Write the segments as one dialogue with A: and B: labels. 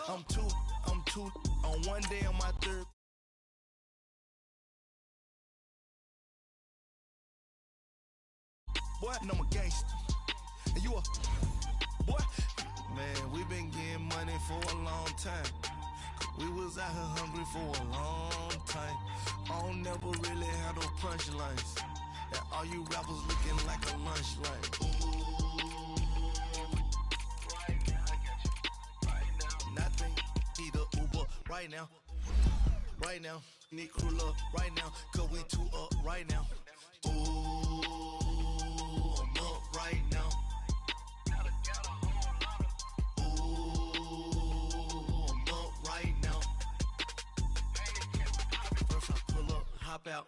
A: I'm two on one day on my third. Boy, and I'm a gangster. And you a boy. Man, we been getting money for a long time. We was out here hungry for a long time. I don't never really have no punchlines. And all you rappers looking like a lunch line. Right now, I got you. Right now, nothing. Need a Uber right now. Right now, need crew up right now. Cause we two up right now. Ooh, I'm up right now. Ooh, I'm up right now. First I pull up, hop out,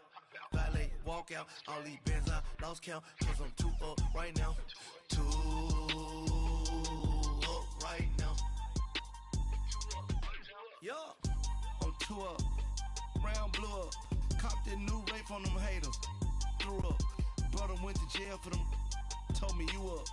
A: valet, walk out. All these bands I lost count. Cause I'm two up right now. Two up right now. Yeah, I'm two up. Round blew up. Copped that new rape on them haters. Threw up. Brother went to jail for them. Told me you up.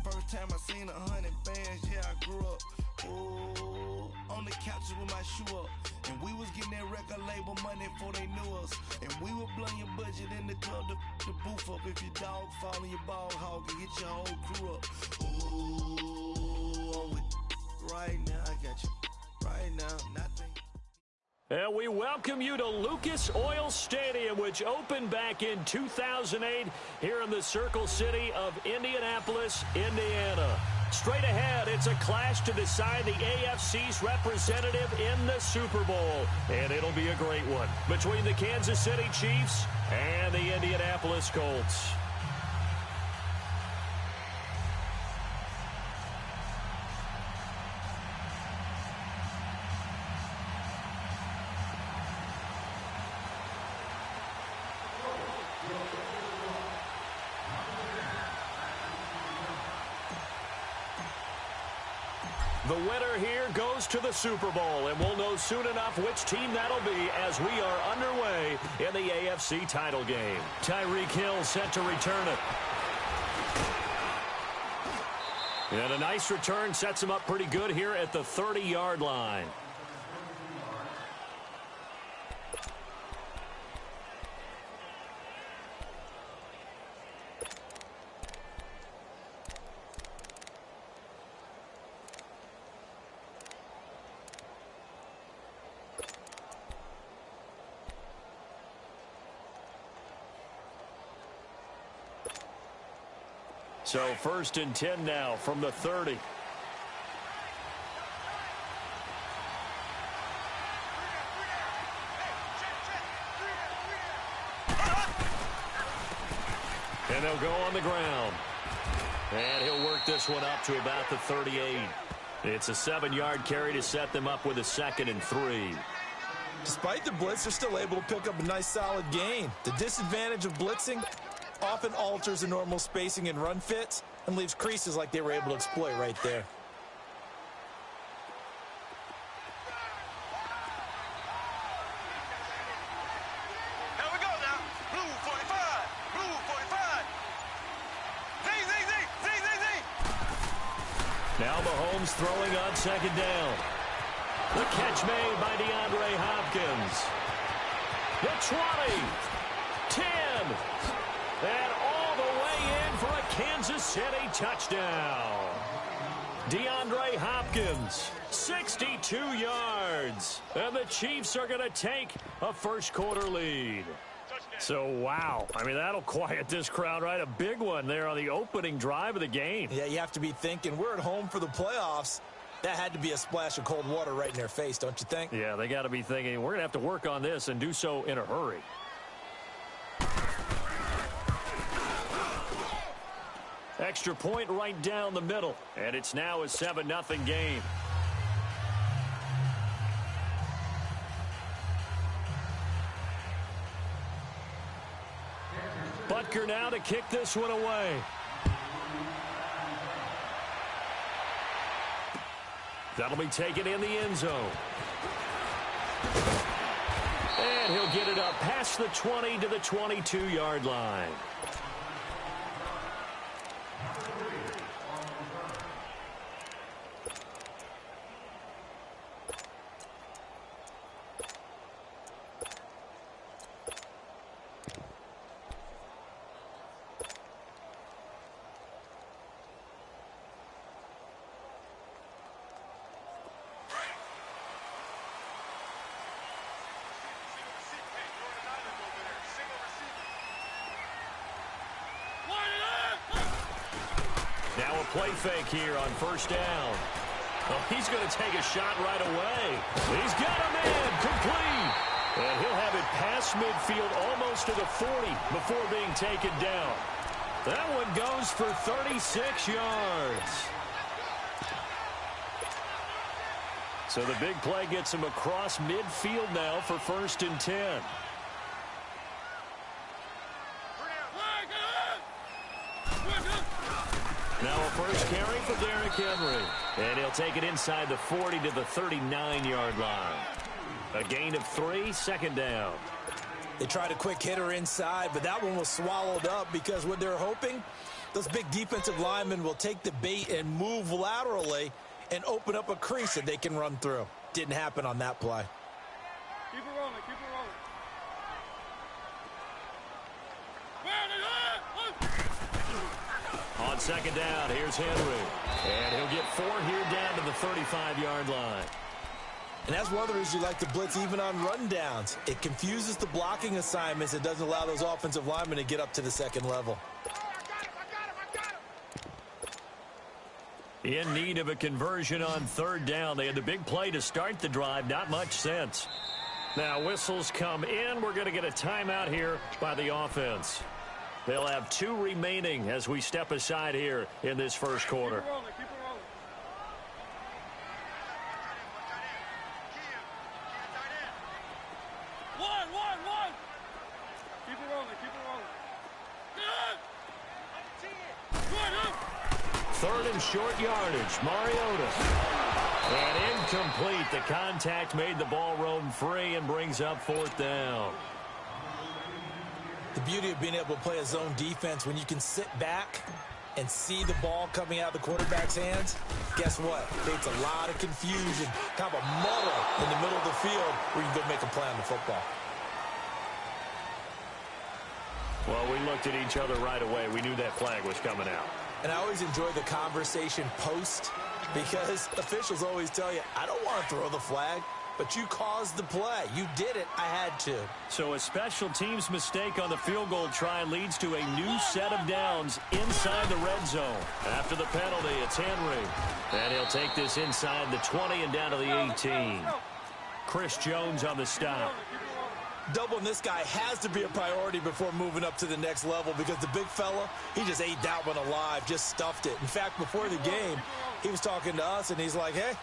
A: First time I seen 100 bands, yeah, I grew up. Ooh, on the couches with my shoe up. And we was getting that record label money before they knew us. And we were blowing your budget in the club to boof up. If your dog fall in your ball hog and get your whole crew up. Ooh, I'm with right now, I got you. Right now, nothing.
B: And we welcome you to Lucas Oil Stadium, which opened back in 2008 here in the Circle City of Indianapolis, Indiana. Straight ahead, it's a clash to decide the AFC's representative in the Super Bowl. And it'll be a great one between the Kansas City Chiefs and the Indianapolis Colts. The winner here goes to the Super Bowl, and we'll know soon enough which team that'll be as we are underway in the AFC title game. Tyreek Hill set to return it. And a nice return sets him up pretty good here at the 30-yard line. So 1st and 10 now from the 30. And they'll go on the ground. And he'll work this one up to about the 38. It's a 7-yard carry to set them up with a 2nd and 3.
C: Despite the blitz, they're still able to pick up a nice solid gain. The disadvantage of blitzing often alters the normal spacing and run fits and leaves creases like they were able to exploit right there.
D: Here we go now. Blue 45. Blue 45. Z.
B: Now Mahomes throwing on 2nd down. The catch made by DeAndre Hopkins. The 20. 10. And all the way in for a Kansas City touchdown. DeAndre Hopkins, 62 yards. And the Chiefs are going to take a first-quarter lead. So, wow. I mean, that'll quiet this crowd, right? A big one there on the opening drive of the game.
C: Yeah, you have to be thinking, we're at home for the playoffs. That had to be a splash of cold water right in their face, don't you think?
B: Yeah, they got to be thinking, we're going to have to work on this and do so in a hurry. Extra point right down the middle. And it's now a 7-0 game. Butker now to kick this one away. That'll be taken in the end zone. And he'll get it up past the 20 to the 22-yard line. play fake here on first down. Oh, he's going to take a shot right away. He's got a man complete. And he'll have it past midfield almost to the 40 before being taken down. That one goes for 36 yards. So the big play gets him across midfield now for 1st and 10. Now a first carry for Derrick Henry. And he'll take it inside the 40 to the 39-yard line. A gain of 3, 2nd down.
C: They tried a quick hitter inside, but that one was swallowed up because what they're hoping, those big defensive linemen will take the bait and move laterally and open up a crease that they can run through. Didn't happen on that play.
E: Keep it rolling, keep it rolling.
B: On 2nd down, here's Henry. And he'll get 4 here down to the 35-yard line.
C: And that's one of the reasons you like to blitz even on rundowns. It confuses the blocking assignments. It doesn't allow those offensive linemen to get up to the 2nd level.
B: In need of a conversion on 3rd down. They had the big play to start the drive. Not much sense. Now whistles come in. We're going to get a timeout here by the offense. They'll have 2 remaining as we step aside here in this first quarter.
E: Keep it rolling, keep it rolling. One. Keep it rolling, keep it rolling.
B: 3rd and short yardage. Mariota. And incomplete. The contact made the ball roam free and brings up 4th down.
C: The beauty of being able to play a zone defense when you can sit back and see the ball coming out of the quarterback's hands, guess what? Creates a lot of confusion, kind of a muddle in the middle of the field where you can go make a play on the football.
B: Well, we looked at each other right away. We knew that flag was coming out.
C: And I always enjoy the conversation post because officials always tell you, I don't want to throw the flag, but you caused the play. You did it. I had to.
B: So a special teams mistake on the field goal try leads to a new set of downs inside the red zone. After the penalty, it's Henry. And he'll take this inside the 20 and down to the 18. Chris Jones on the stop.
C: Doubling this guy has to be a priority before moving up to the next level because the big fella, he just ate that one alive, just stuffed it. In fact, before the game, he was talking to us, and he's like, hey,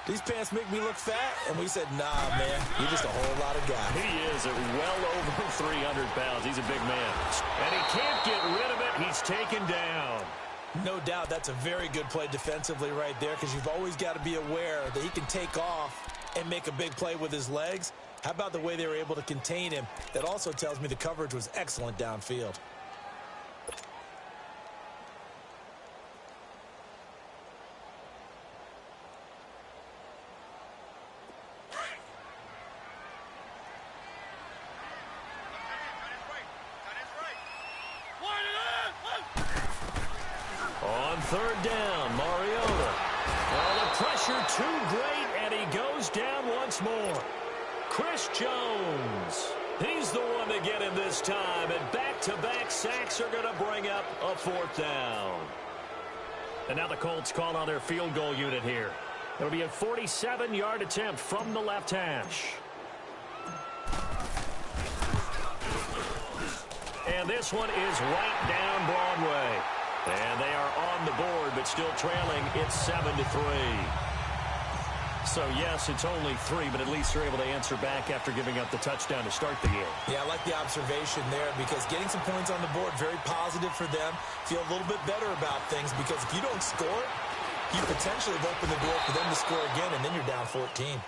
C: these pants make me look fat? And we said, nah, man, you're just a whole lot of guy.
B: He is at well over 300 pounds. He's a big man. And he can't get rid of it. He's taken down.
C: No doubt that's a very good play defensively right there because you've always got to be aware that he can take off and make a big play with his legs. How about the way they were able to contain him? That also tells me the coverage was excellent downfield.
B: On 3rd down, Mariota. Oh, the pressure too great, and he goes down once more. Chris Jones. He's the one to get him this time, and back-to-back sacks are going to bring up a 4th down. And now the Colts call on their field goal unit here. It'll be a 47-yard attempt from the left hash. And this one is right down Broadway. And they are on the board, but still trailing. It's 7-3. So, yes, it's only 3, but at least they're able to answer back after giving up the touchdown to start the game.
C: Yeah, I like the observation there because getting some points on the board, very positive for them. Feel a little bit better about things because if you don't score, you potentially have opened the door for them to score again, and then you're down 14.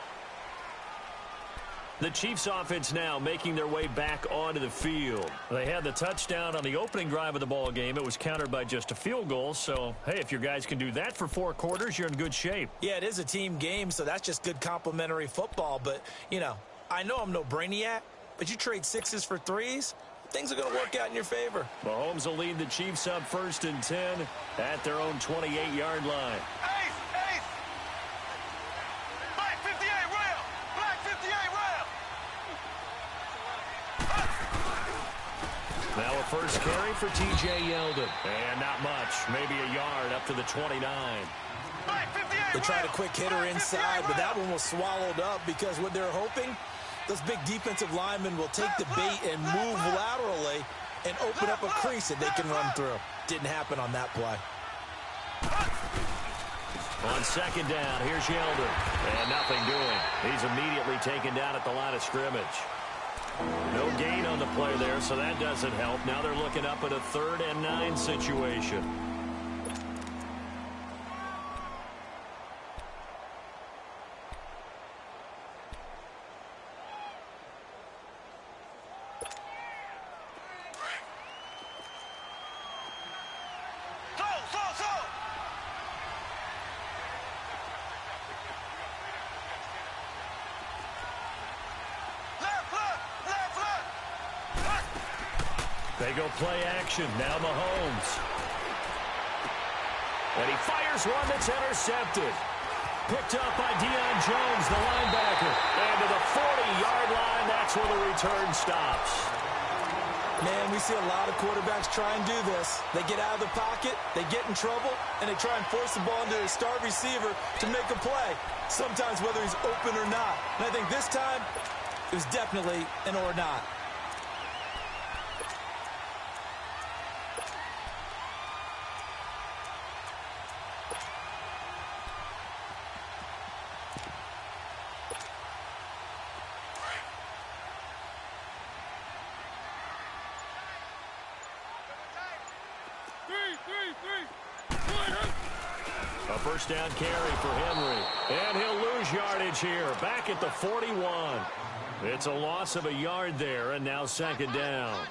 B: The Chiefs offense now making their way back onto the field. They had the touchdown on the opening drive of the ball game. It was countered by just a field goal. So, hey, if your guys can do that for 4 quarters, you're in good shape.
C: Yeah, it is a team game, so that's just good complimentary football. But, you know, I know I'm no brainiac, but you trade 6s for 3s, things are going to work out in your favor.
B: Mahomes will lead the Chiefs up 1st and 10 at their own 28-yard line.
D: Ace! Black 58 rail! Black 58 rail!
B: Now a first carry for T.J. Yeldon. And not much. Maybe a yard up to the 29.
C: They tried a quick hitter inside, but that one was swallowed up because what they're hoping, those big defensive linemen will take the bait and move laterally and open up a crease that they can run through. Didn't happen on that play.
B: On second down, here's Yeldon. And nothing doing. He's immediately taken down at the line of scrimmage. No gain on the play there, so that doesn't help. Now they're looking up at a 3rd and 9 situation. They go play action. Now Mahomes. And he fires one that's intercepted. Picked up by Deion Jones, the linebacker. And to the 40-yard line, that's where the return stops.
C: Man, we see a lot of quarterbacks try and do this. They get out of the pocket, they get in trouble, and they try and force the ball into a star receiver to make a play, sometimes whether he's open or not. And I think this time, it was definitely an or not.
B: A first down carry for Henry. And he'll lose yardage here. Back at the 41. It's a loss of a yard there, and now second down.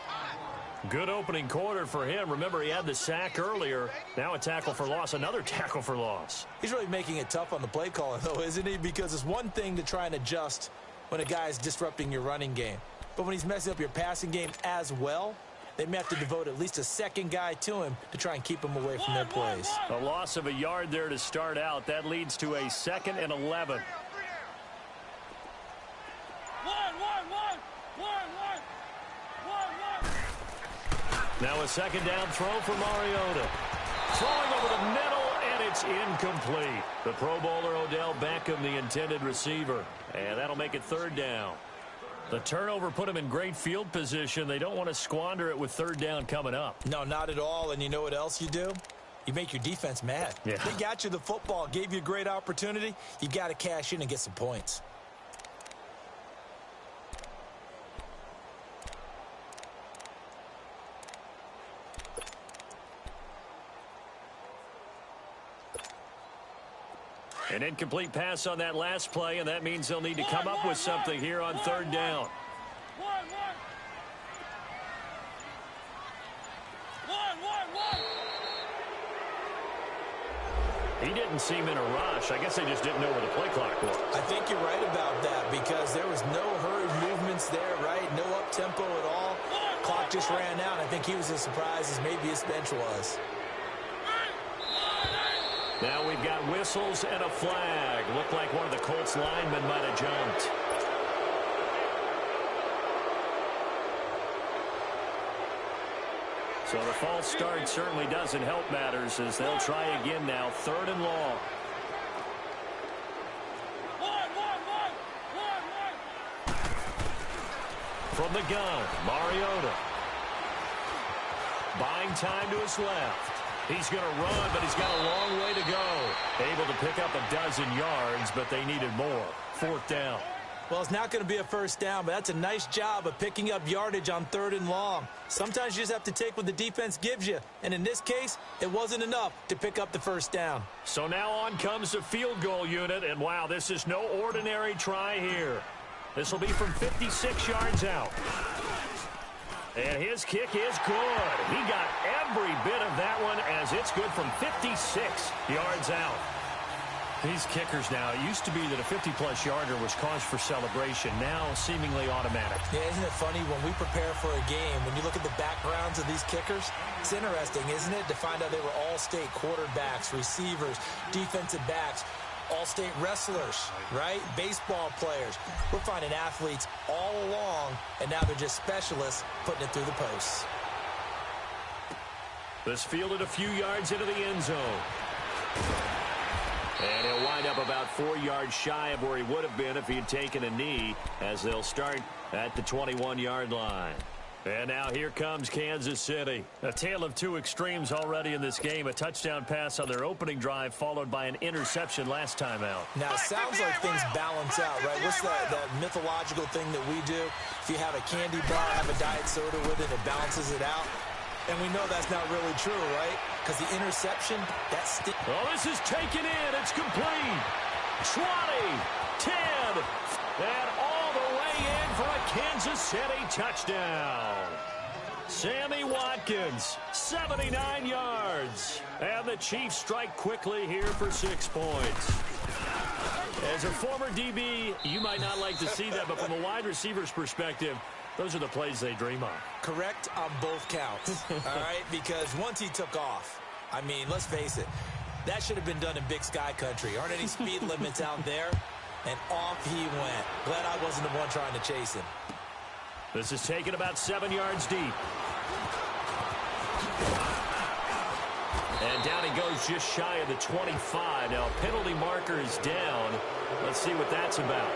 B: Good opening quarter for him. Remember, he had the sack earlier. Now a tackle for loss, another tackle for loss.
C: He's really making it tough on the play caller, though, isn't he? Because it's one thing to try and adjust when a guy is disrupting your running game. But when he's messing up your passing game as well, they may have to devote at least a second guy to him to try and keep him away from their plays.
B: A loss of a yard there to start out. That leads to a 2nd and 11. Now a second down throw for Mariota. Throwing over the middle, and it's incomplete. The Pro Bowler Odell Beckham, the intended receiver. And that'll make it 3rd down. The turnover put him in great field position. They don't want to squander it with 3rd down coming up.
C: No, not at all. And you know what else you do? You make your defense mad.
B: Yeah.
C: They got you the football, gave you a great opportunity. You got to cash in and get some points.
B: An incomplete pass on that last play, and that means they'll need to come up with something here on 3rd down. He didn't seem in a rush. I guess they just didn't know where the play clock was.
C: I think you're right about that because there was no hurried movements there, right? No up-tempo at all. Clock just ran out. I think he was as surprised as maybe his bench was.
B: Now we've got whistles and a flag. Looked like one of the Colts linemen might have jumped. So the false start certainly doesn't help matters as they'll try again now. 3rd and long. From the gun, Mariota. Buying time to his left. He's going to run, but he's got a long way to go. Able to pick up a dozen yards, but they needed more. 4th down.
C: Well, it's not going to be a first down, but that's a nice job of picking up yardage on 3rd and long. Sometimes you just have to take what the defense gives you, and in this case, it wasn't enough to pick up the first down.
B: So now on comes the field goal unit, and wow, this is no ordinary try here. This will be from 56 yards out. And his kick is good. He got every bit of that one as it's good from 56 yards out. These kickers now, it used to be that a 50-plus yarder was cause for celebration. Now seemingly automatic.
C: Yeah, isn't it funny when we prepare for a game, when you look at the backgrounds of these kickers, it's interesting, isn't it, to find out they were all-state quarterbacks, receivers, defensive backs, all-state wrestlers, right? Baseball players. We're finding athletes all along, and now they're just specialists putting it through the posts.
B: This fielded a few yards into the end zone. And he'll wind up about 4 yards shy of where he would have been if he had taken a knee, as they'll start at the 21-yard line. And now here comes Kansas City. A tale of two extremes already in this game. A touchdown pass on their opening drive, followed by an interception last time out.
C: Now, it sounds like things balance out, right? What's that mythological thing that we do? If you have a candy bar, have a diet soda with it, it balances it out. And we know that's not really true, right? Because the interception, that's...
B: Oh, this is taken in. It's complete. 20, 10, and all the way in for a Kansas City touchdown. Sammy Watkins, 79 yards. And the Chiefs strike quickly here for 6 points. As a former DB, you might not like to see that, but from a wide receiver's perspective, those are the plays they dream of.
C: Correct on both counts, all right? Because once he took off, I mean, let's face it, that should have been done in Big Sky country. Aren't any speed limits out there? And off he went. Glad I wasn't the one trying to chase him.
B: This is taken about 7 yards deep. And down he goes just shy of the 25. Now, penalty marker is down. Let's see what that's about.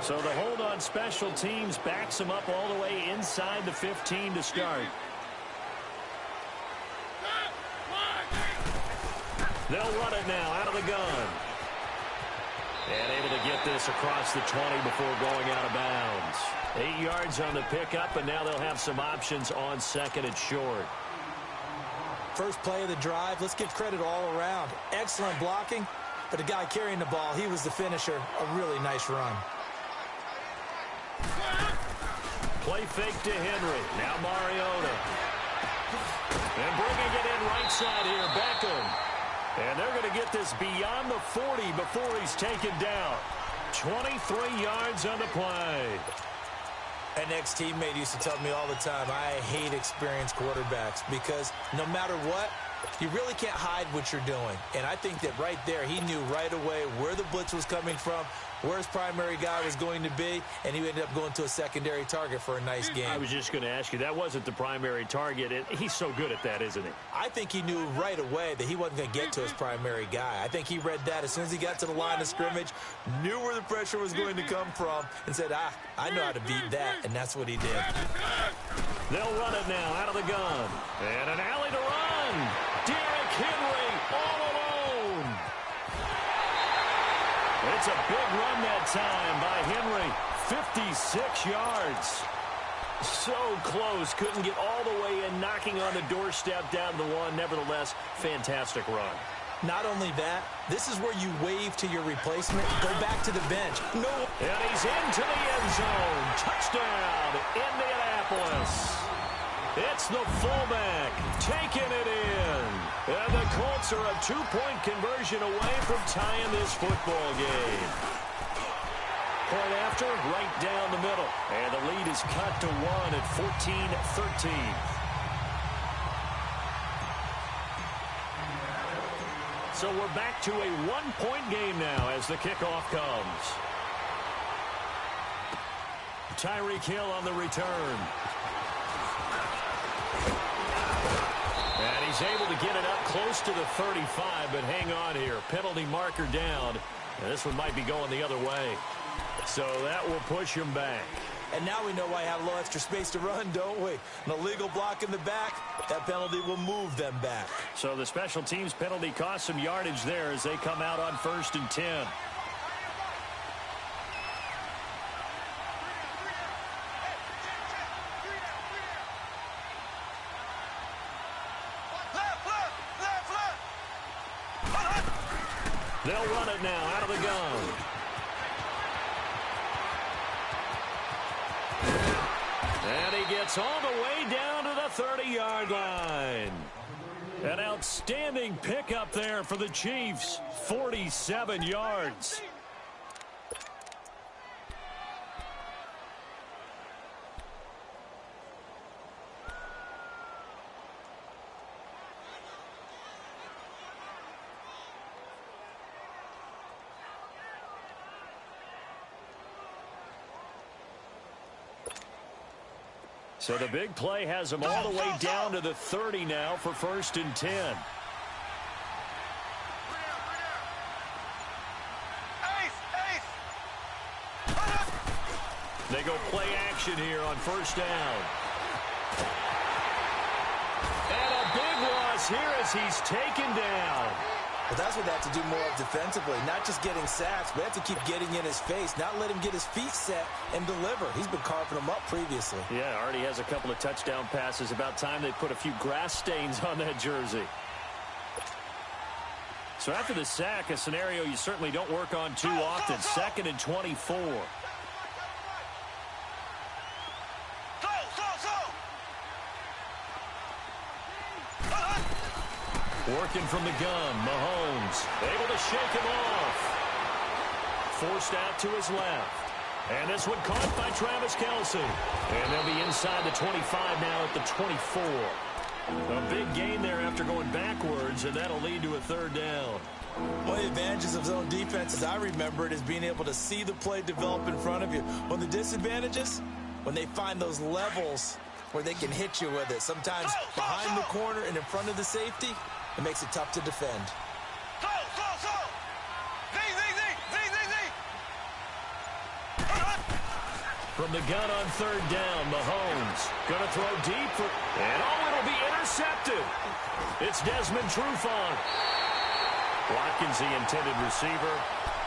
B: So the hold on special teams backs him up all the way inside the 15 to start. They'll run it now out of the gun. And able to get this across the 20 before going out of bounds. 8 yards on the pickup, and now they'll have some options on second and short.
C: First play of the drive, let's give credit all around. Excellent blocking, but the guy carrying the ball, he was the finisher. A really nice run.
B: Play fake to Henry. Now Mariota. And bringing it in right side here, Beckham. And they're going to get this beyond the 40 before he's taken down. 23 yards on the play.
C: An ex-teammate used to tell me all the time, I hate experienced quarterbacks because no matter what, you really can't hide what you're doing. And I think that right there, he knew right away where the blitz was coming from, where his primary guy was going to be, and he ended up going to a secondary target for a nice game.
B: I was just going to ask you, that wasn't the primary target. He's so good at that, isn't he?
C: I think he knew right away that he wasn't going to get to his primary guy. I think he read that as soon as he got to the line of scrimmage, knew where the pressure was going to come from, and said, I know how to beat that, and that's what he did.
B: They'll run it now out of the gun. And an alley to run. Derrick Henry all alone. It's a big run that time by Henry. 56 yards. So close. Couldn't get all the way in, knocking on the doorstep down to the one. Nevertheless, fantastic run.
C: Not only that, this is where you wave to your replacement. Go back to the bench. No.
B: And he's into the end zone. Touchdown, Indianapolis. It's the fullback taking it in. And the Colts are a 2-point conversion away from tying this football game. Point after, right down the middle. And the lead is cut to 1 at 14-13. So we're back to a 1-point game now as the kickoff comes. Tyreek Hill on the return. And he's able to get it up close to the 35, but hang on here. Penalty marker down. And this one might be going the other way. So that will push him back.
C: And now we know why I have a little extra space to run, don't we? An illegal block in the back, that penalty will move them back.
B: So the special teams penalty cost some yardage there as they come out on 1st and 10. They'll run it now out of the gun. And he gets all the way down to the 30-yard line. An outstanding pickup there for the Chiefs. 47 yards. So the big play has them all the way down to the 30 now for 1st and 10. They go play action here on 1st down. And a big loss here as he's taken down.
C: But that's what they have to do more of defensively, not just getting sacks, but they have to keep getting in his face, not let him get his feet set and deliver. He's been carving them up previously.
B: Yeah, already has a couple of touchdown passes. About time they put a few grass stains on that jersey. So after the sack, a scenario you certainly don't work on too often. 2nd and 24. Working from the gun, Mahomes able to shake him off. Forced out to his left. And this one caught by Travis Kelce. And they'll be inside the 25 now at the 24. A big gain there after going backwards, and that'll lead to a 3rd down.
C: One of the advantages of zone defense, as I remember it, is being able to see the play develop in front of you. One of the disadvantages, when they find those levels where they can hit you with it, sometimes behind the corner and in front of the safety, it makes it tough to defend.
B: From the gun on 3rd down, Mahomes going to throw deep, and it'll be intercepted. It's Desmond Trufant. Watkins, the intended receiver.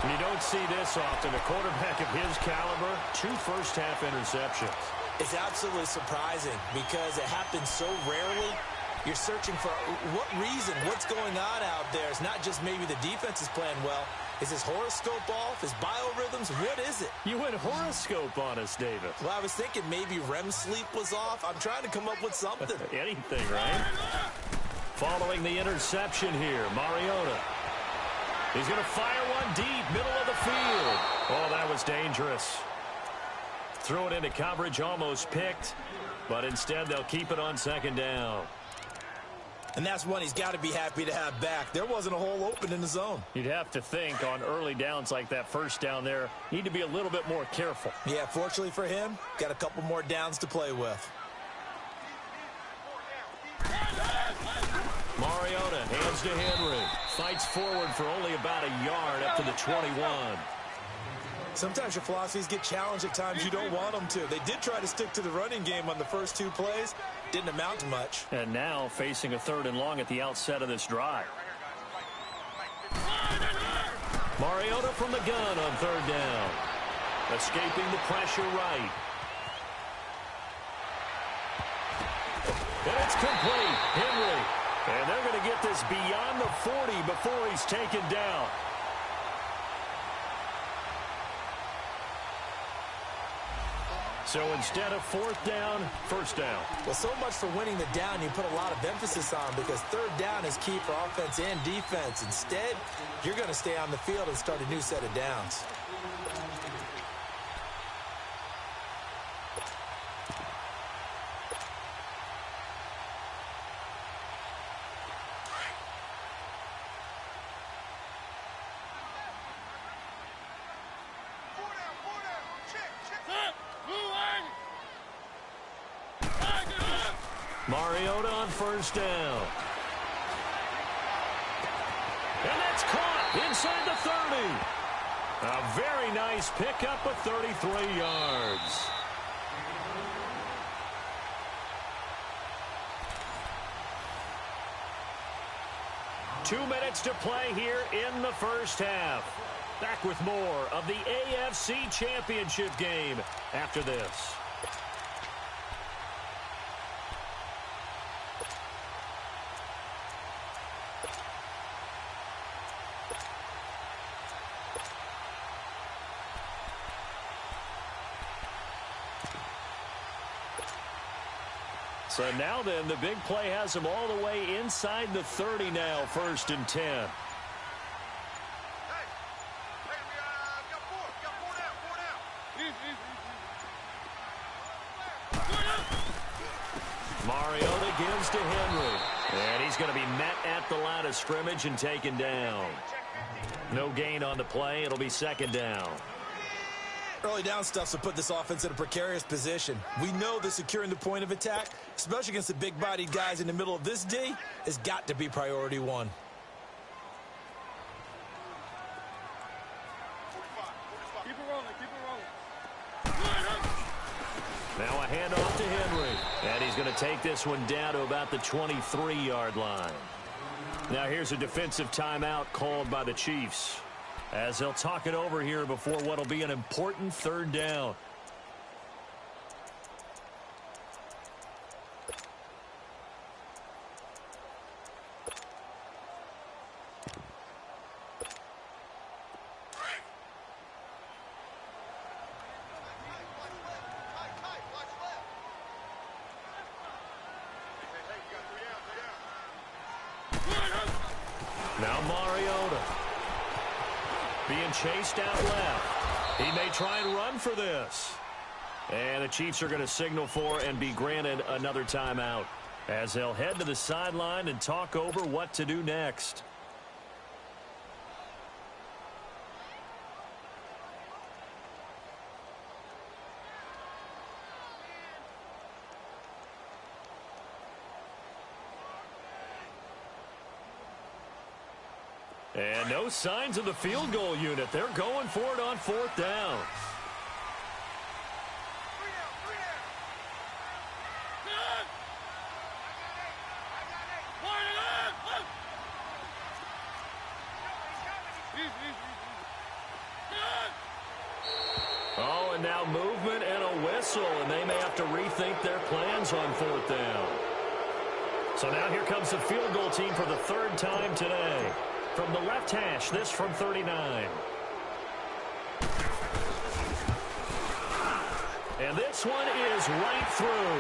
B: And you don't see this often. A quarterback of his caliber, 2 first-half interceptions.
C: It's absolutely surprising because it happens so rarely. You're searching for what reason, what's going on out there. It's not just maybe the defense is playing well. Is his horoscope off? His biorhythms? What is it?
B: You went horoscope on us, David.
C: Well, I was thinking maybe REM sleep was off. I'm trying to come up with something.
B: Anything, right? Following the interception here, Mariota. He's going to fire one deep, middle of the field. Oh, that was dangerous. Threw it into coverage, almost picked. But instead, they'll keep it on 2nd down.
C: And that's one he's got to be happy to have back. There wasn't a hole open in the zone.
B: You'd have to think on early downs like that 1st down there, need to be a little bit more careful.
C: Yeah, fortunately for him, got a couple more downs to play with.
B: Mariota hands to Henry. Fights forward for only about a yard up to the 21.
C: Sometimes your philosophies get challenged at times you don't want them to. They did try to stick to the running game on the first 2 plays. Didn't amount to much.
B: And now facing a 3rd and long at the outset of this drive. Mariota from the gun on 3rd down. Escaping the pressure right. And it's complete. Henry. And they're going to get this beyond the 40 before he's taken down. So instead of 4th down, 1st down.
C: Well, so much for winning the down you put a lot of emphasis on because 3rd down is key for offense and defense. Instead, you're going to stay on the field and start a new set of downs.
B: Mariota on 1st down. And that's caught inside the 30. A very nice pickup of 33 yards. Two minutes to play here in the 1st half. Back with more of the AFC Championship game after this. So now then, the big play has them all the way inside the 30 now, 1st and 10. Mariota gives to Henry. And he's going to be met at the line of scrimmage and taken down. No gain on the play. It'll be 2nd down.
C: Early down stuffs will put this offense in a precarious position. We know that securing the point of attack, especially against the big-bodied guys in the middle of this D, has got to be priority one.
E: Keep it rolling, keep it rolling.
B: Now a handoff to Henry. And he's going to take this one down to about the 23-yard line. Now here's a defensive timeout called by the Chiefs, as they'll talk it over here before what will be an important third down. Now Mariota being chased out left. He may try and run for this. And the Chiefs are going to signal for and be granted another timeout, as they'll head to the sideline and talk over what to do next. And no signs of the field goal unit. They're going for it on fourth down. Oh, and now movement and a whistle, and they may have to rethink their plans on fourth down. So now here comes the field goal team for the third time today. From the left hash, this from 39. And this one is right through.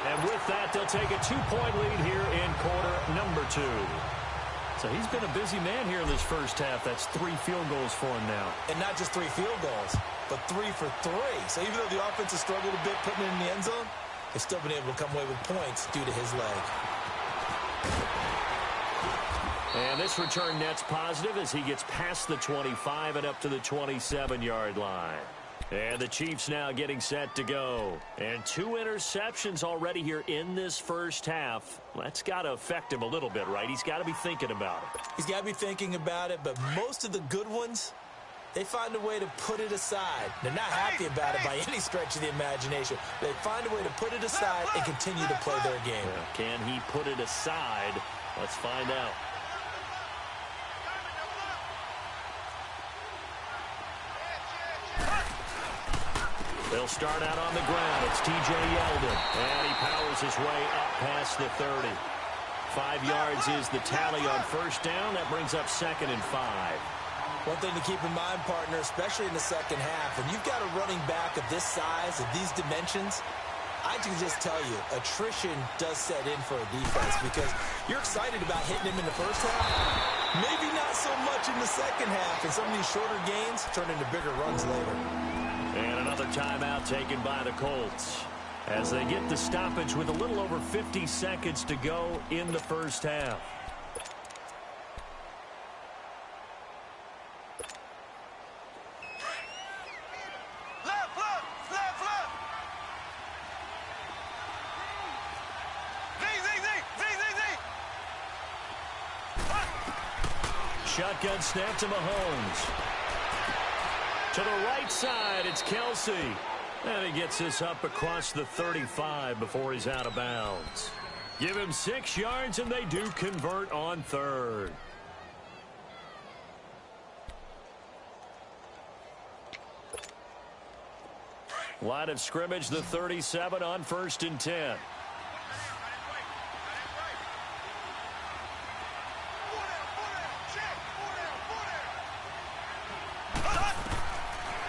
B: And with that, they'll take a 2-point lead here in quarter number 2. So he's been a busy man here in this first half. That's 3 field goals for him now.
C: And not just 3 field goals, but 3 for 3. So even though the offense has struggled a bit putting it in the end zone, they've still been able to come away with points due to his leg.
B: And this return net's positive as he gets past the 25 and up to the 27-yard line. And the Chiefs now getting set to go. And 2 interceptions already here in this first half. That's got to affect him a little bit, right? He's got to be thinking about it.
C: He's got to be thinking about it, but most of the good ones, they find a way to put it aside. They're not happy about it by any stretch of the imagination. They find a way to put it aside and continue to play their game.
B: Yeah. Can he put it aside? Let's find out. They'll start out on the ground. It's T.J. Yeldon. And he powers his way up past the 30. 5 yards is the tally on first down. That brings up 2nd and 5.
C: One thing to keep in mind, partner, especially in the second half, when you've got a running back of this size, of these dimensions, I can just tell you, attrition does set in for a defense because you're excited about hitting him in the first half. Maybe not so much in the second half, and some of these shorter gains turn into bigger runs later.
B: And another timeout taken by the Colts as they get the stoppage with a little over 50 seconds to go in the first half. Shotgun snap to Mahomes. To the right side, it's Kelsey. And he gets this up across the 35 before he's out of bounds. Give him 6 yards, and they do convert on third. Line of scrimmage, the 37 on 1st and 10.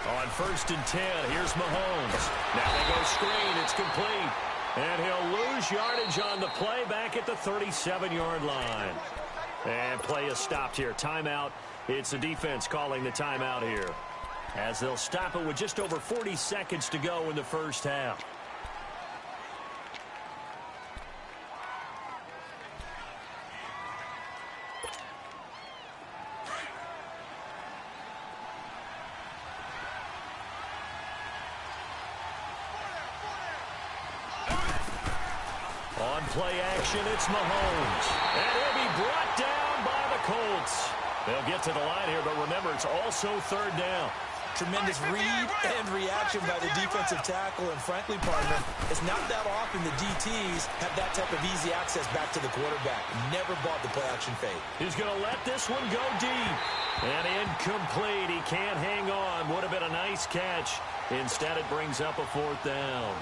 B: On 1st and 10, here's Mahomes. Now they go screen. It's complete. And he'll lose yardage on the play back at the 37-yard line. And play is stopped here. Timeout. It's the defense calling the timeout here, as they'll stop it with just over 40 seconds to go in the first half. On play action, it's Mahomes. And he'll be brought down by the Colts. They'll get to the line here, but remember, it's also third down.
C: Tremendous read and reaction by the defensive tackle. And frankly, partner, it's not that often the DTs have that type of easy access back to the quarterback. Never bought the play-action fake.
B: He's going to let this one go deep. And incomplete. He can't hang on. Would have been a nice catch. Instead, it brings up a fourth down.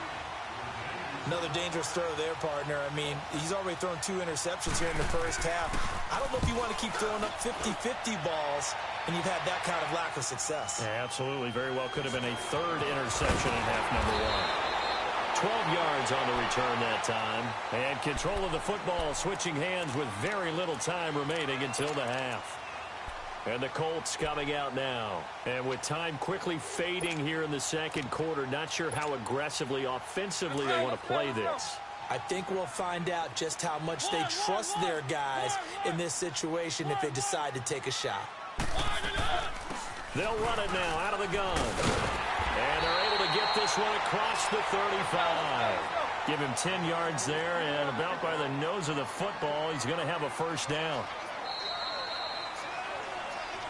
C: Another dangerous throw there, partner. I mean, he's already thrown 2 interceptions here in the first half. I don't know if you want to keep throwing up 50-50 balls and you've had that kind of lack of success.
B: Yeah, absolutely. Very well could have been a third interception in half number 1. 12 yards on the return that time. And control of the football switching hands with very little time remaining until the half. And the Colts coming out now. And with time quickly fading here in the second quarter, not sure how aggressively, offensively they want to play this.
C: I think we'll find out just how much they trust their guys in this situation if they decide to take a shot.
B: They'll run it now out of the gun. And they're able to get this one across the 35. Give him 10 yards there, and about by the nose of the football, he's going to have a first down.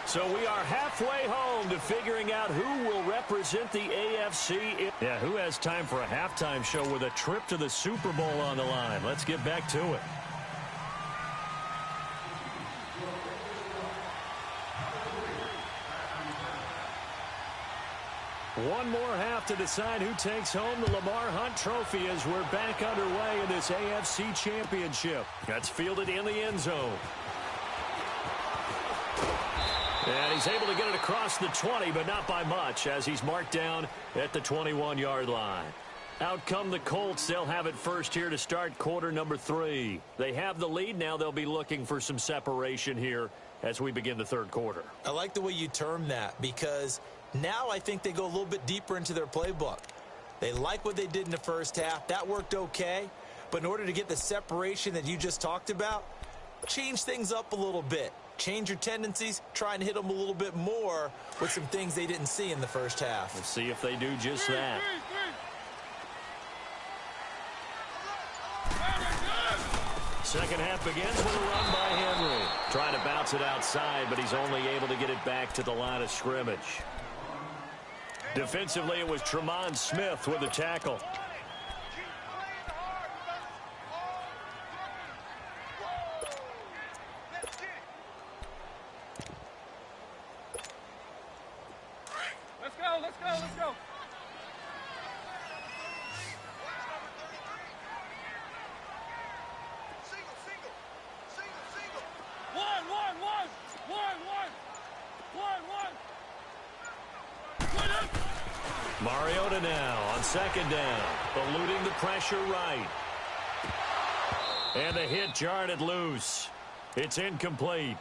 B: So we are halfway home to figuring out who will represent the AFC. Yeah, who has time for a halftime show with a trip to the Super Bowl on the line? Let's get back to it. One more half to decide who takes home the Lamar Hunt Trophy as we're back underway in this AFC Championship. That's fielded in the end zone. And he's able to get it across the 20, but not by much, as he's marked down at the 21-yard line. Out come the Colts. They'll have it first here to start quarter number 3. They have the lead. Now they'll be looking for some separation here as we begin the third quarter.
C: I like the way you term that, because now I think they go a little bit deeper into their playbook. They like what they did in the first half. That worked okay. But in order to get the separation that you just talked about, change things up a little bit. Change your tendencies, try and hit them a little bit more with some things they didn't see in the first half.
B: Let's see if they do just that. Second half begins with a run by Henry. Trying to bounce it outside, but he's only able to get it back to the line of scrimmage. Defensively, it was Tremont Smith with the tackle.
E: Let's go.
B: Mariota now on second down, eluding the pressure right. And the hit jarred it loose. It's incomplete.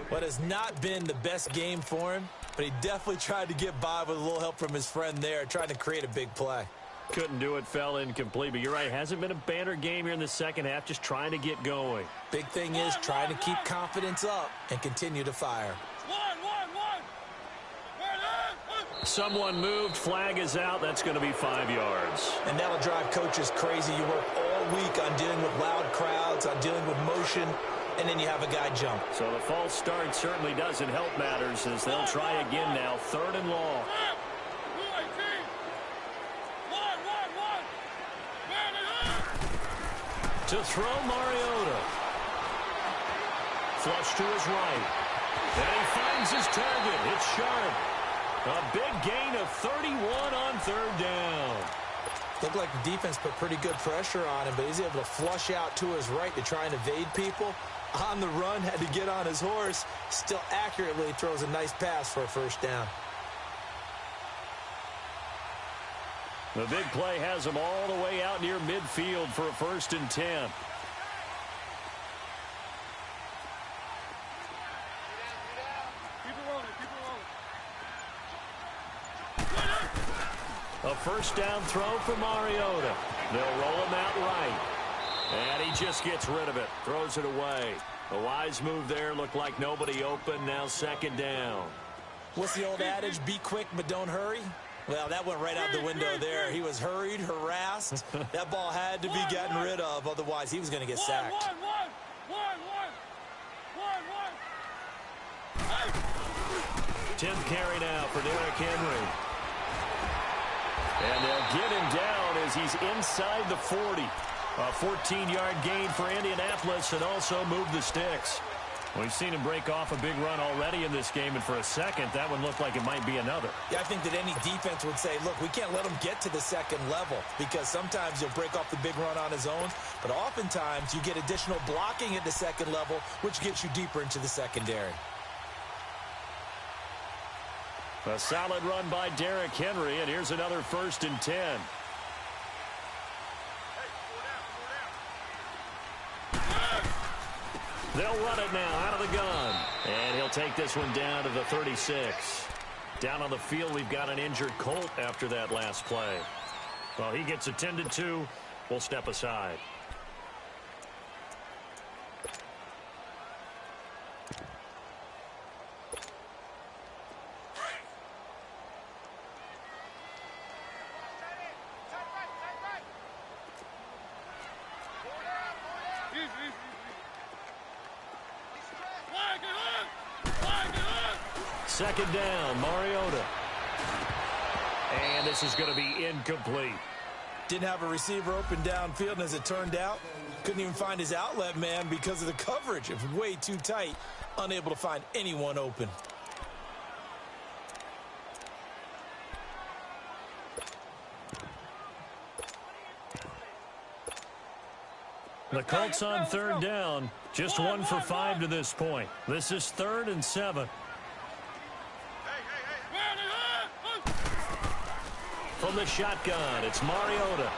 C: What has not been the best game for him, but he definitely tried to get by with a little help from his friend there, trying to create a big play.
B: Couldn't do it, fell incomplete, but you're right, hasn't been a banner game here in the second half, just trying to get going.
C: Big thing is trying to keep confidence up and continue to fire.
B: Someone moved, flag is out, that's going to be 5 yards.
C: And that'll drive coaches crazy. You work all week on dealing with loud crowds, on dealing with motion, and then you have a guy jump.
B: So the false start certainly doesn't help matters as they'll try again now, third and long. To throw Mariota. Flush to his right. And he finds his target. It's sharp. A big gain of 31 on third down.
C: Looked like the defense put pretty good pressure on him, but he's able to flush out to his right to try and evade people. On the run, had to get on his horse. Still accurately throws a nice pass for a first down.
B: The big play has him all the way out near midfield for a 1st and 10. A first down throw for Mariota. They'll roll him out right. And he just gets rid of it. Throws it away. A wise move there. Looked like nobody open. Now second down.
C: What's the old adage? Be quick, but don't hurry. Well, that went right out the window there. He was hurried, harassed. That ball had to be gotten rid of. Otherwise, he was going to get sacked.
B: 10th carry now for Derrick Henry. And they'll get him down as he's inside the 40. A 14-yard gain for Indianapolis and also move the sticks. We've seen him break off a big run already in this game, and for a second, that one looked like it might be another.
C: Yeah, I think that any defense would say, look, we can't let him get to the second level because sometimes he'll break off the big run on his own, but oftentimes you get additional blocking at the second level, which gets you deeper into the secondary.
B: A solid run by Derrick Henry, and here's another 1st and 10. They'll run it now out of the gun. And he'll take this one down to the 36. Down on the field, we've got an injured Colt after that last play. Well, he gets attended to. We'll step aside. Second down, Mariota. And this is going to be incomplete.
C: Didn't have a receiver open downfield, and as it turned out, couldn't even find his outlet man because of the coverage. It was way too tight, unable to find anyone open.
B: The Colts on 3rd down, just 1 for 5 to this point. This is 3rd and 7. From the shotgun, it's Mariota.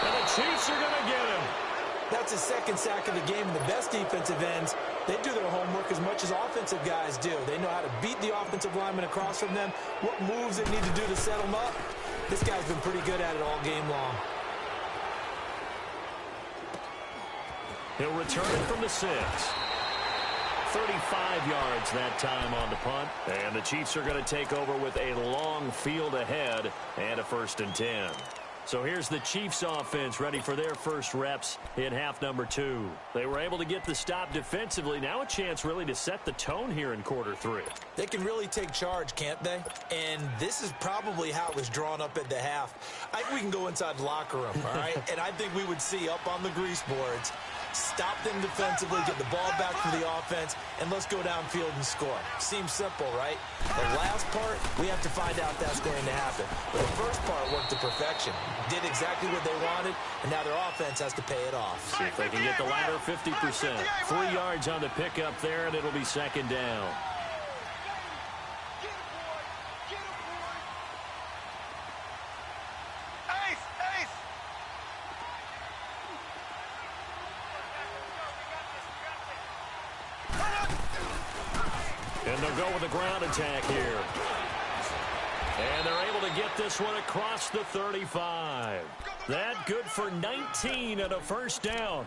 B: And the Chiefs are going to get him.
C: That's his second sack of the game, and the best defensive ends, they do their homework as much as offensive guys do. They know how to beat the offensive lineman across from them, what moves they need to do to set them up. This guy's been pretty good at it all game long.
B: He'll return it from the 6. 35 yards that time on the punt. And the Chiefs are going to take over with a long field ahead and a 1st and 10. So here's the Chiefs offense ready for their first reps in half number 2. They were able to get the stop defensively. Now a chance really to set the tone here in quarter 3.
C: They can really take charge, can't they? And this is probably how it was drawn up at the half. I think we can go inside the locker room, all right? And I think we would see up on the grease boards, stop them defensively, get the ball back to the offense, and let's go downfield and score. Seems simple, right? The last part, we have to find out that's going to happen. But the first part worked to perfection. Did exactly what they wanted, and now their offense has to pay it off.
B: See if they can get the latter 50%. 3 yards on the pickup there, and it'll be 2nd down. And they'll go with a ground attack here. And they're able to get this one across the 35. That good for 19 and a 1st down.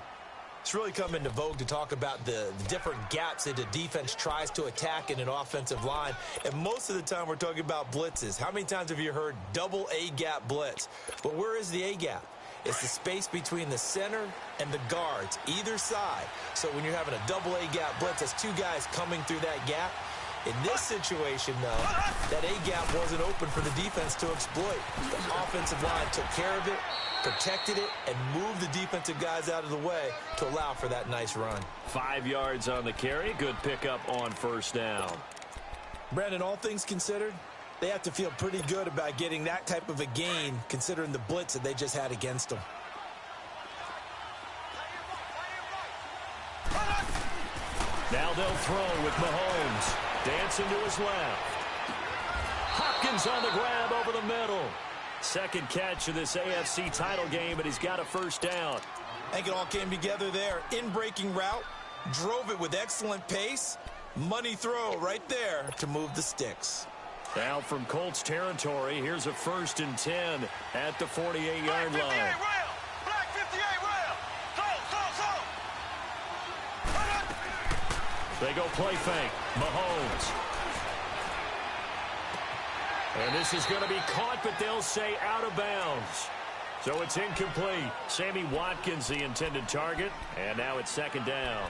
C: It's really come into vogue to talk about the different gaps that a defense tries to attack in an offensive line. And most of the time we're talking about blitzes. How many times have you heard double A-gap blitz? But where is the A-gap? It's the space between the center and the guards, either side. So when you're having a double A-gap blitz, that's 2 guys coming through that gap. In this situation, though, that A-gap wasn't open for the defense to exploit. The offensive line took care of it, protected it, and moved the defensive guys out of the way to allow for that nice run.
B: 5 yards on the carry. Good pickup on 1st down.
C: Brandon, all things considered, they have to feel pretty good about getting that type of a gain considering the blitz that they just had against them.
B: Now they'll throw with Mahomes. Dancing to his left. Hopkins on the grab over the middle. Second catch of this AFC title game, and he's got a 1st down.
C: I think it all came together there. In-breaking route, drove it with excellent pace. Money throw right there to move the sticks.
B: Now from Colts territory, here's a 1st and 10 at the 48-yard line. They go play fake. Mahomes. And this is going to be caught, but they'll say out of bounds. So it's incomplete. Sammy Watkins, the intended target, and now it's second down.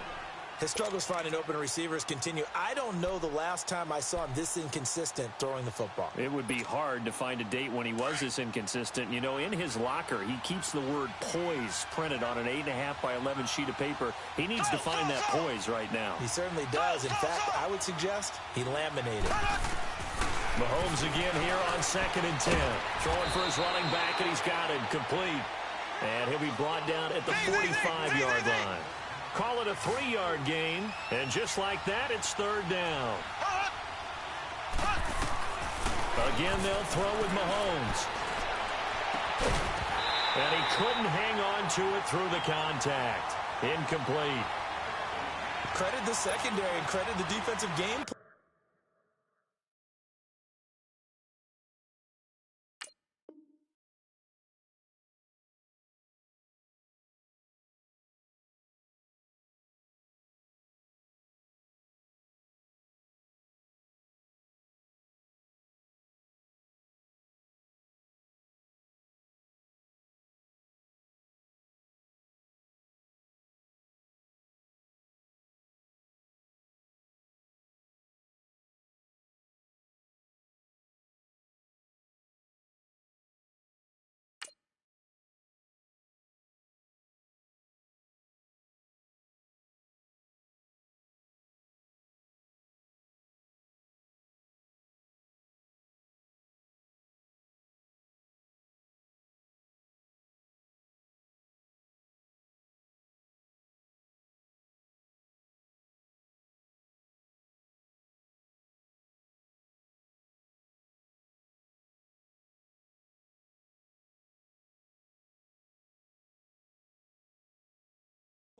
C: His struggles finding open receivers continue. I don't know the last time I saw him this inconsistent throwing the football.
B: It would be hard to find a date when he was this inconsistent. You know, in his locker, he keeps the word poise printed on an 8.5 by 11 sheet of paper. He needs to find that poise right now.
C: He certainly does. In fact, I would suggest he laminated.
B: Mahomes again here on 2nd and 10. Throwing for his running back, and he's got it complete. And he'll be brought down at the 45-yard line. Call it a 3-yard gain, and just like that, it's third down. Again, they'll throw with Mahomes. And he couldn't hang on to it through the contact. Incomplete.
C: Credit the secondary and credit the defensive game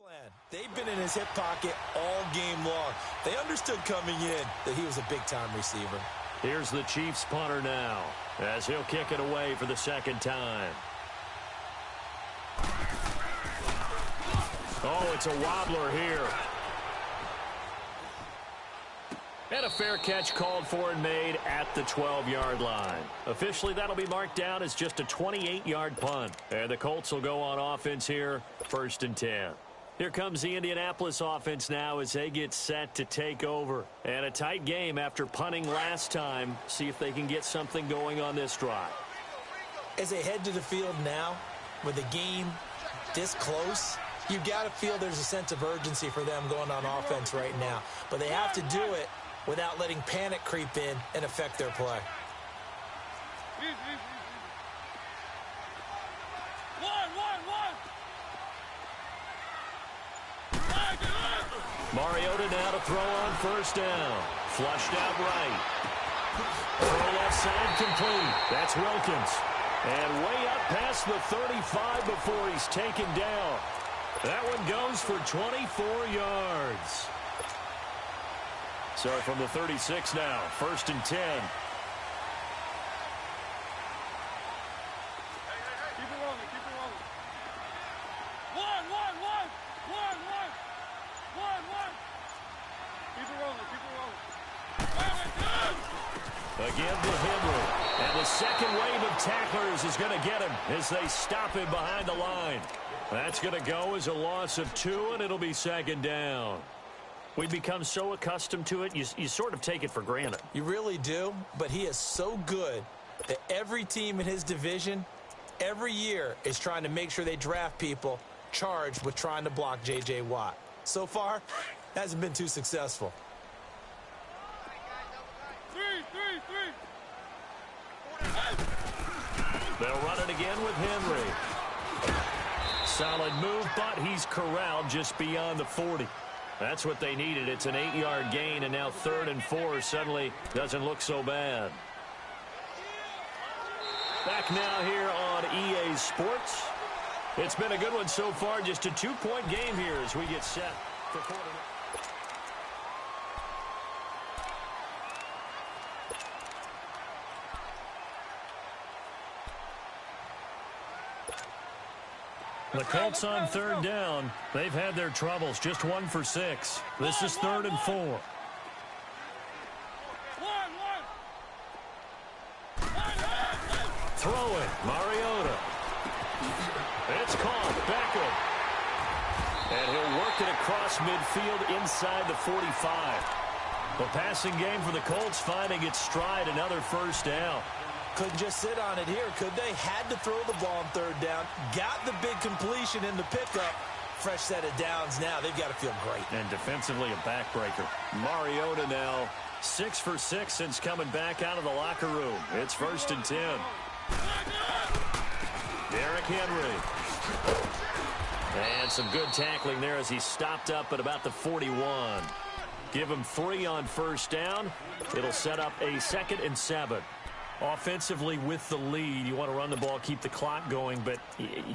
C: plan. They've been in his hip pocket all game long. They understood coming in that he was a big-time receiver.
B: Here's the Chiefs punter now, as he'll kick it away for the second time. Oh, it's a wobbler here. And a fair catch called for and made at the 12-yard line. Officially, that'll be marked down as just a 28-yard punt. And the Colts will go on offense here, 1st and 10. Here comes the Indianapolis offense now as they get set to take over. And a tight game after punting last time. See if they can get something going on this drive.
C: As they head to the field now, with the game this close, you've got to feel there's a sense of urgency for them going on offense right now. But they have to do it without letting panic creep in and affect their play.
B: Mariota now to throw on 1st down. Flushed out right. Throw left side complete. That's Wilkins. And way up past the 35 before he's taken down. That one goes for 24 yards. So from the 36 now, 1st and 10.
E: Keep it rolling, keep it rolling. One. Keep it rolling, keep it rolling.
B: Again to Henry. And the second wave of tacklers is going to get him as they stop him behind the line. That's going to go as a loss of 2, and it'll be 2nd down. We've become so accustomed to it, you sort of take it for granted.
C: You really do, but he is so good that every team in his division, every year, is trying to make sure they draft people charged with trying to block J.J. Watt. So far, hasn't been too successful.
B: They'll run it again with Henry. Solid move, but he's corralled just beyond the 40. That's what they needed. It's an 8-yard gain, and now 3rd and 4 suddenly doesn't look so bad. Back now here on EA Sports. It's been a good one so far. Just a 2-point game here as we get set for quarter. The Colts on 3rd down. They've had their troubles. Just 1 for 6. This is 3rd and 4. Throwing, Mariota. It's caught, Beckham. And he'll work it across midfield inside the 45. The passing game for the Colts finding its stride, another first down.
C: Couldn't just sit on it here, could they? Had to throw the ball on third down. Got the big completion in the pickup. Fresh set of downs now. They've got to feel great.
B: And defensively a backbreaker. Mariota now 6 for 6 since coming back out of the locker room. It's 1st and 10. Derrick Henry. And some good tackling there as he stopped up at about the 41. Give him 3 on first down. It'll set up a 2nd and 7. Offensively with the lead, you want to run the ball, keep the clock going, but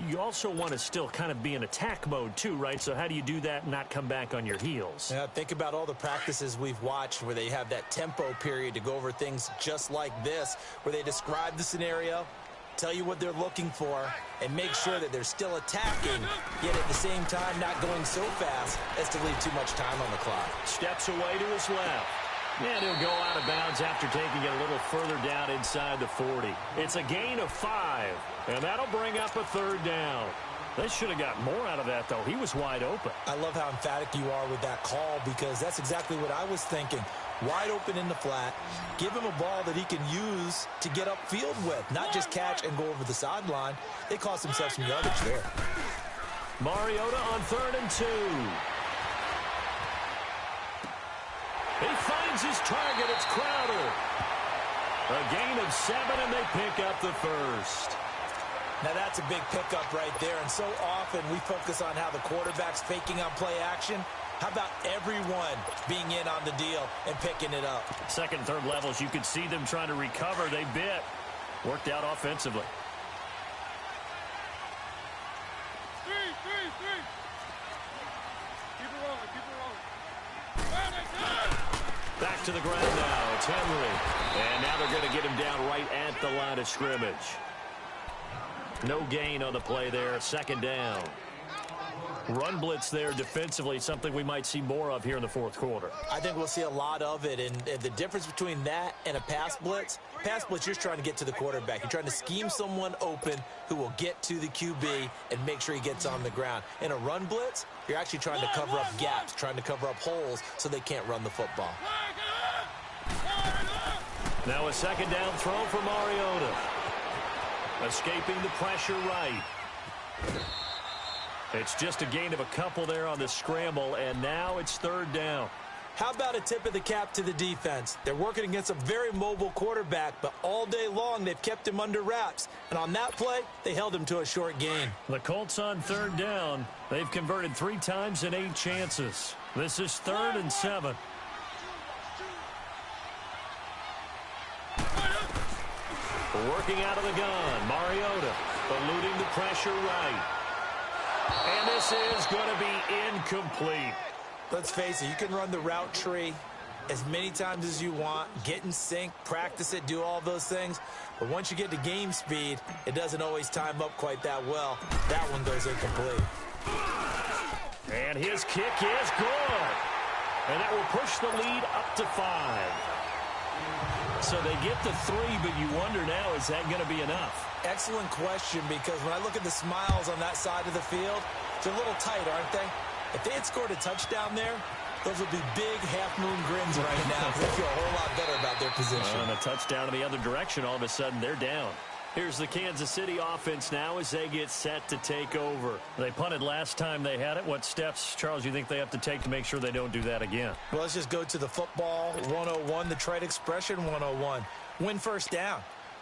B: you also want to still kind of be in attack mode too, right? So how do you do that and not come back on your heels?
C: Yeah, think about all the practices we've watched where they have that tempo period to go over things just like this, where they describe the scenario, tell you what they're looking for, and make sure that they're still attacking, yet at the same time not going so fast as to leave too much time on the clock.
B: Steps away to his left. And he'll go out of bounds after taking it a little further down inside the 40. It's a gain of 5, and that'll bring up a 3rd down. They should have got more out of that, though. He was wide open.
C: I love how emphatic you are with that call because that's exactly what I was thinking. Wide open in the flat. Give him a ball that he can use to get upfield with, not just catch and go over the sideline. They cost themselves some yardage there.
B: Mariota on 3rd and 2. He finds his target. It's Crowder. A gain of 7, and they pick up the 1st.
C: Now that's a big pickup right there, and so often we focus on how the quarterback's faking on play action. How about everyone being in on the deal and picking it up?
B: 2nd and 3rd levels, you could see them trying to recover. They bit. Worked out offensively.
E: 3. Keep it rolling, keep it rolling.
B: Back to the ground now. It's Henry. And now they're going to get him down right at the line of scrimmage. No gain on the play there. 2nd down. Run blitz there defensively, something we might see more of here in the 4th quarter.
C: I think we'll see a lot of it, and the difference between that and a pass blitz, you're just trying to get to the quarterback. You're trying to scheme someone open who will get to the QB and make sure he gets on the ground. In a run blitz, you're actually trying to cover up gaps, trying to cover up holes so they can't run the football.
B: Now a 2nd down throw for Mariota. Escaping the pressure right. It's just a gain of a couple there on the scramble, and now it's 3rd down.
C: How about a tip of the cap to the defense? They're working against a very mobile quarterback, but all day long they've kept him under wraps. And on that play, they held him to a short gain.
B: The Colts on 3rd down. They've converted 3 times in 8 chances. This is 3rd and 7. Working out of the gun, Mariota eluding the pressure right. And this is going to be incomplete.
C: Let's face it, you can run the route tree as many times as you want, get in sync, practice it, do all those things. But once you get to game speed, it doesn't always time up quite that well. That one goes incomplete.
B: And his kick is good. And that will push the lead up to 5. So they get the 3, but you wonder now, is that going to be enough?
C: Excellent question, because when I look at the smiles on that side of the field, they're a little tight, aren't they? If they had scored a touchdown there, those would be big half-moon grins right now. They feel a whole lot better about their position.
B: And a touchdown in the other direction, all of a sudden they're down. Here's the Kansas City offense now as they get set to take over. They punted last time they had it. What steps, Charles, you think they have to take to make sure they don't do that again?
C: Well, let's just go to the football 101, the trade expression 101. Win first down.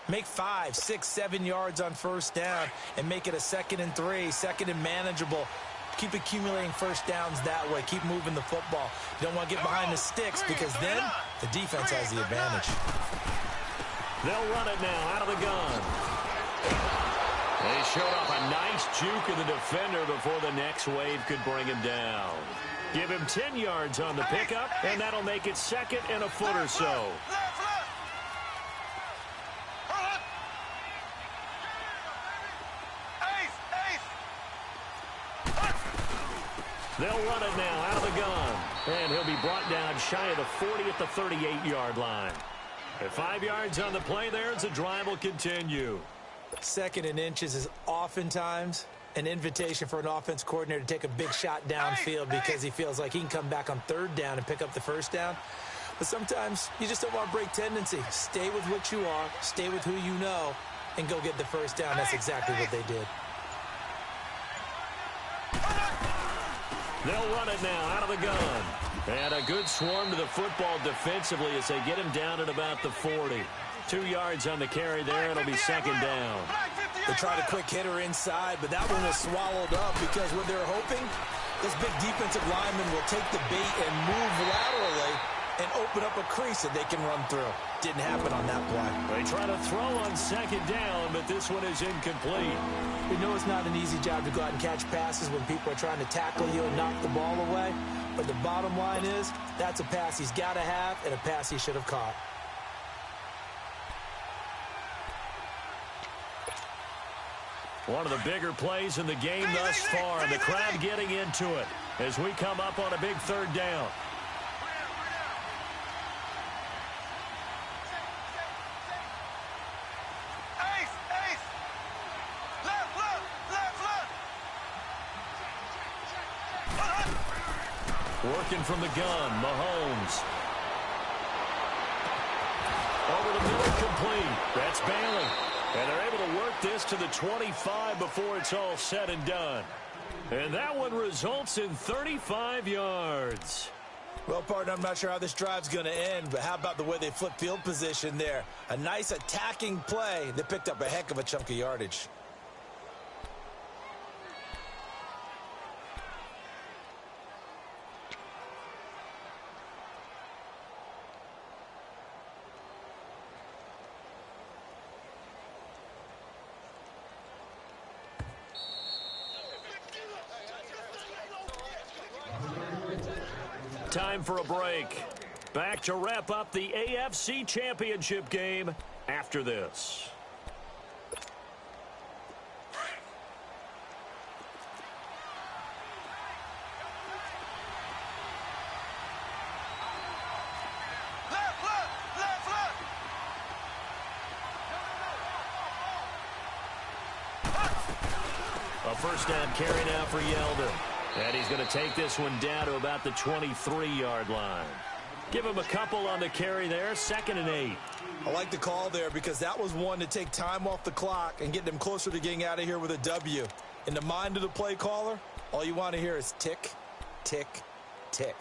C: Make 5, 6, 7 yards on first down and make it a 2nd and 3, 2nd and manageable. Keep accumulating first downs that way. Keep moving the football. You don't want to get behind the sticks because then the defense has the advantage.
B: They'll run it now out of the gun. They showed off a nice juke of the defender before the next wave could bring him down. Give him 10 yards on the pickup, and that'll make it 2nd and a foot or so. They'll run it now out of the gun. And he'll be brought down shy of the 40 at the 38-yard line. At 5 yards on the play there, the drive will continue.
C: Second and inches is oftentimes an invitation for an offense coordinator to take a big shot downfield because he feels like he can come back on third down and pick up the first down. But sometimes you just don't want to break tendency. Stay with what you are, stay with who you know, and go get the first down. That's exactly what they did.
B: They'll run it now out of the gun. And a good swarm to the football defensively as they get him down at about the 40. 2 yards on the carry there. It'll be second down.
C: They tried a quick hitter inside, but that one was swallowed up because what they're hoping, this big defensive lineman will take the bait and move laterally and open up a crease that they can run through. Didn't happen on that play.
B: They try to throw on second down, but this one is incomplete.
C: We know it's not an easy job to go out and catch passes when people are trying to tackle you and knock the ball away. But the bottom line is, that's a pass he's got to have and a pass he should have caught.
B: One of the bigger plays in the game thus far, and the crowd getting into it as we come up on a big third down. Working from the gun, Mahomes. Over the middle, complete. That's Bailey. And they're able to work this to the 25 before it's all said and done. And that one results in 35 yards.
C: Well, partner, I'm not sure how this drive's going to end, but how about the way they flip field position there? A nice attacking play that picked up a heck of a chunk of yardage.
B: Time for a break. Back to wrap up the AFC Championship game after this. A first down carry now for Yeldon. And he's going to take this one down to about the 23-yard line. Give him a couple on the carry there, 2nd and 8.
C: I like the call there because that was one to take time off the clock and get them closer to getting out of here with a W. In the mind of the play caller, all you want to hear is tick, tick, tick.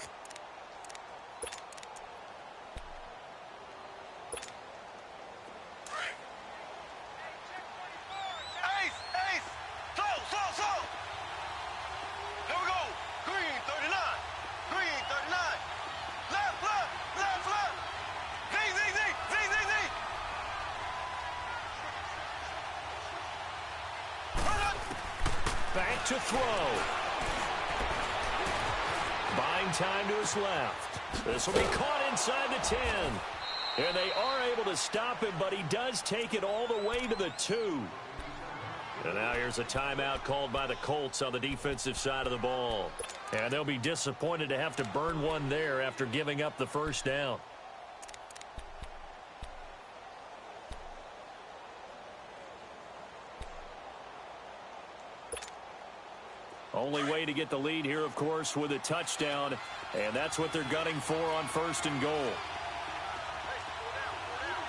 B: Back to throw. Buying time to his left. This will be caught inside the 10. And they are able to stop him, but he does take it all the way to the 2. And now here's a timeout called by the Colts on the defensive side of the ball. And they'll be disappointed to have to burn one there after giving up the first down. Only way to get the lead here, of course, with a touchdown. And that's what they're gunning for on 1st and goal.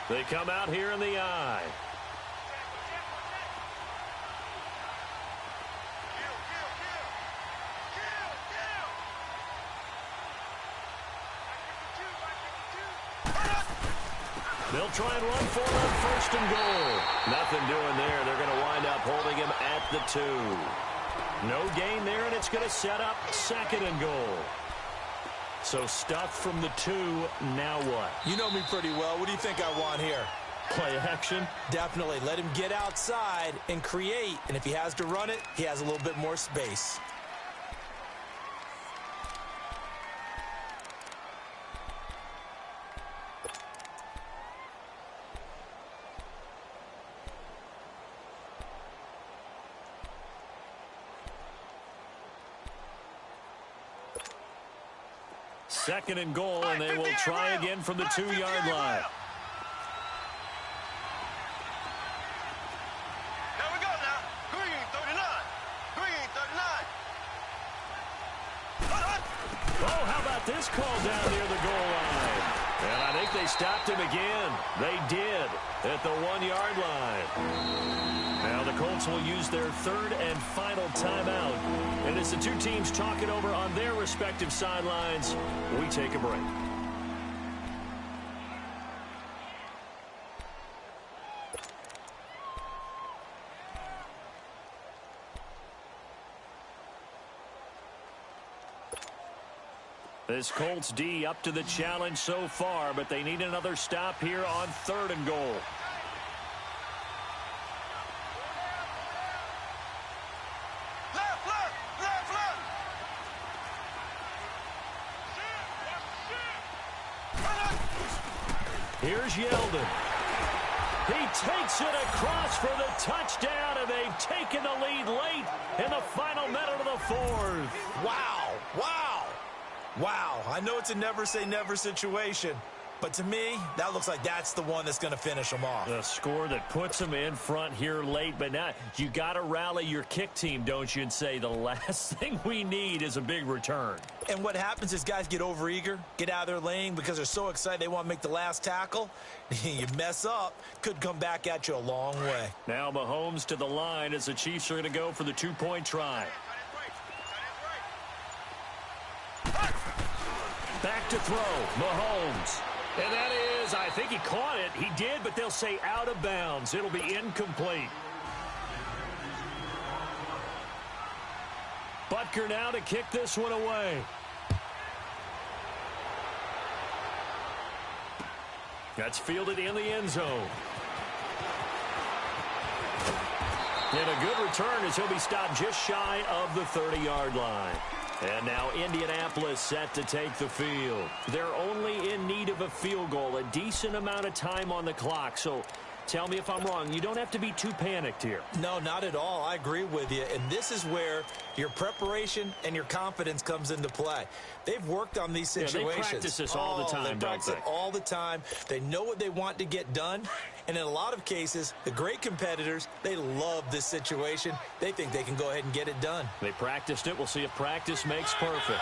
B: They come out here in the I. They'll try and run for it on 1st and goal. Nothing doing there. They're going to wind up holding him at the 2. No gain there, and it's going to set up 2nd and goal. So stuffed from the 2, now what?
C: You know me pretty well. What do you think I want here?
B: Play action?
C: Definitely. Let him get outside and create. And if he has to run it, he has a little bit more space.
B: Second and goal, and they will try again from the 2-yard line. got this call down near the goal line. And I think they stopped him again. They did at the 1-yard line. Now the Colts will use their third and final timeout. And as the two teams talk it over on their respective sidelines, we take a break. This Colts D up to the challenge so far, but they need another stop here on 3rd and goal. Here's Yeldon. He takes it across for the touchdown, and they've taken the lead late in the final minute of the 4th.
C: Wow. Wow. Wow. I know it's a never-say-never situation, but to me, that looks like that's the one that's going to finish them off.
B: The score that puts them in front here late, but now you got to rally your kick team, don't you, and say the last thing we need is a big return.
C: And what happens is guys get overeager, get out of their lane because they're so excited they want to make the last tackle. You mess up, could come back at you a long way.
B: Now Mahomes to the line as the Chiefs are going to go for the 2-point try. Back to throw, Mahomes. And that is, I think he caught it. He did, but they'll say out of bounds. It'll be incomplete. Butker now to kick this one away. That's fielded in the end zone. And a good return as he'll be stopped just shy of the 30-yard line. And now Indianapolis set to take the field. They're only in need of a field goal, a decent amount of time on the clock. So tell me if I'm wrong. You don't have to be too panicked here.
C: No, not at all. I agree with you. And this is where your preparation and your confidence comes into play. They've worked on these situations.
B: Yeah, they practice this all the time,
C: they practice it all the time. They know what they want to get done. And in a lot of cases, the great competitors, they love this situation. They think they can go ahead and get it done.
B: They practiced it. We'll see if practice makes perfect.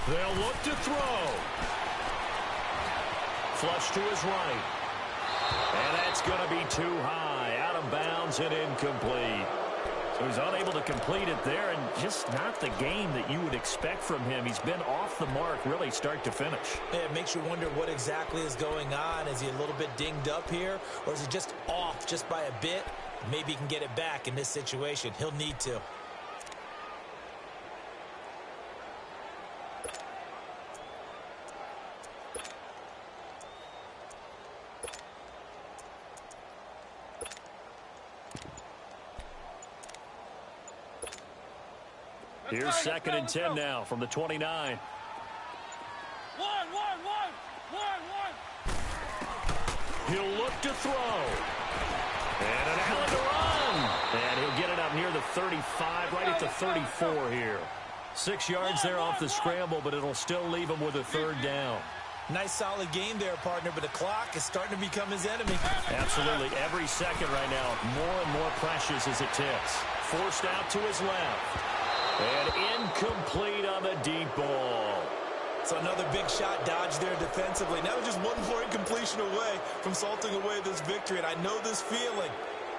B: They'll look to throw. Flush to his right. And that's going to be too high. Out of bounds and incomplete. So he's unable to complete it there, and just not the game that you would expect from him. He's been off the mark really start to finish.
C: Yeah, it makes you wonder what exactly is going on. Is he a little bit dinged up here, or is he just off just by a bit? Maybe he can get it back in this situation. He'll need to.
B: Here's 2nd and 10 now from the 29.
E: One.
B: He'll look to throw. And an Allen to run. And he'll get it up near the 35, right at the 34 here. 6 yards there off the scramble, but it'll still leave him with a 3rd down.
C: Nice solid game there, partner, but the clock is starting to become his enemy.
B: Absolutely. Every second right now, more and more precious as it ticks. Forced out to his left. And incomplete on the deep ball.
C: So another big shot dodged there defensively. Now just one more incompletion away from salting away this victory. And I know this feeling.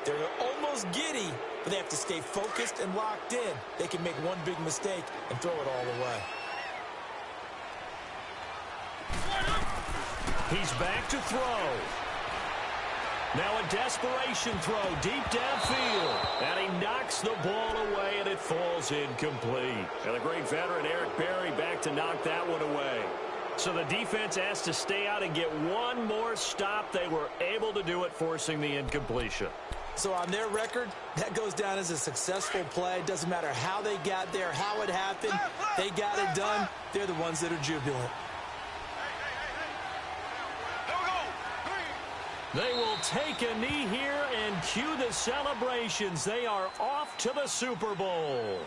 C: They're almost giddy, but they have to stay focused and locked in. They can make one big mistake and throw it all away.
B: He's back to throw. Now a desperation throw deep downfield. And he knocks the ball away, and it falls incomplete. And the great veteran Eric Berry back to knock that one away. So the defense asked to stay out and get one more stop. They were able to do it, forcing the incompletion.
C: So on their record, that goes down as a successful play. Doesn't matter how they got there, how it happened. They got it done. They're the ones that are jubilant.
B: They will take a knee here and cue the celebrations. They are off to the Super Bowl.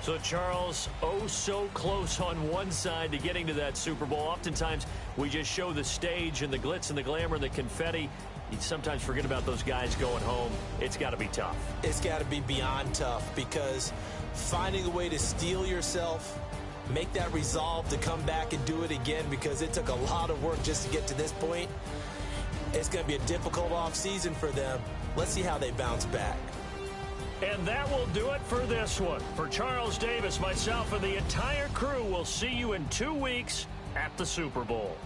B: So, Charles, oh so close on one side to getting to that Super Bowl. Oftentimes, we just show the stage and the glitz and the glamour and the confetti. You sometimes forget about those guys going home. It's got to be tough.
C: It's got to be beyond tough, because finding a way to steel yourself, make that resolve to come back and do it again, because it took a lot of work just to get to this point. It's going to be a difficult offseason for them. Let's see how they bounce back.
B: And that will do it for this one. For Charles Davis, myself, and the entire crew, we'll see you in 2 weeks at the Super Bowl.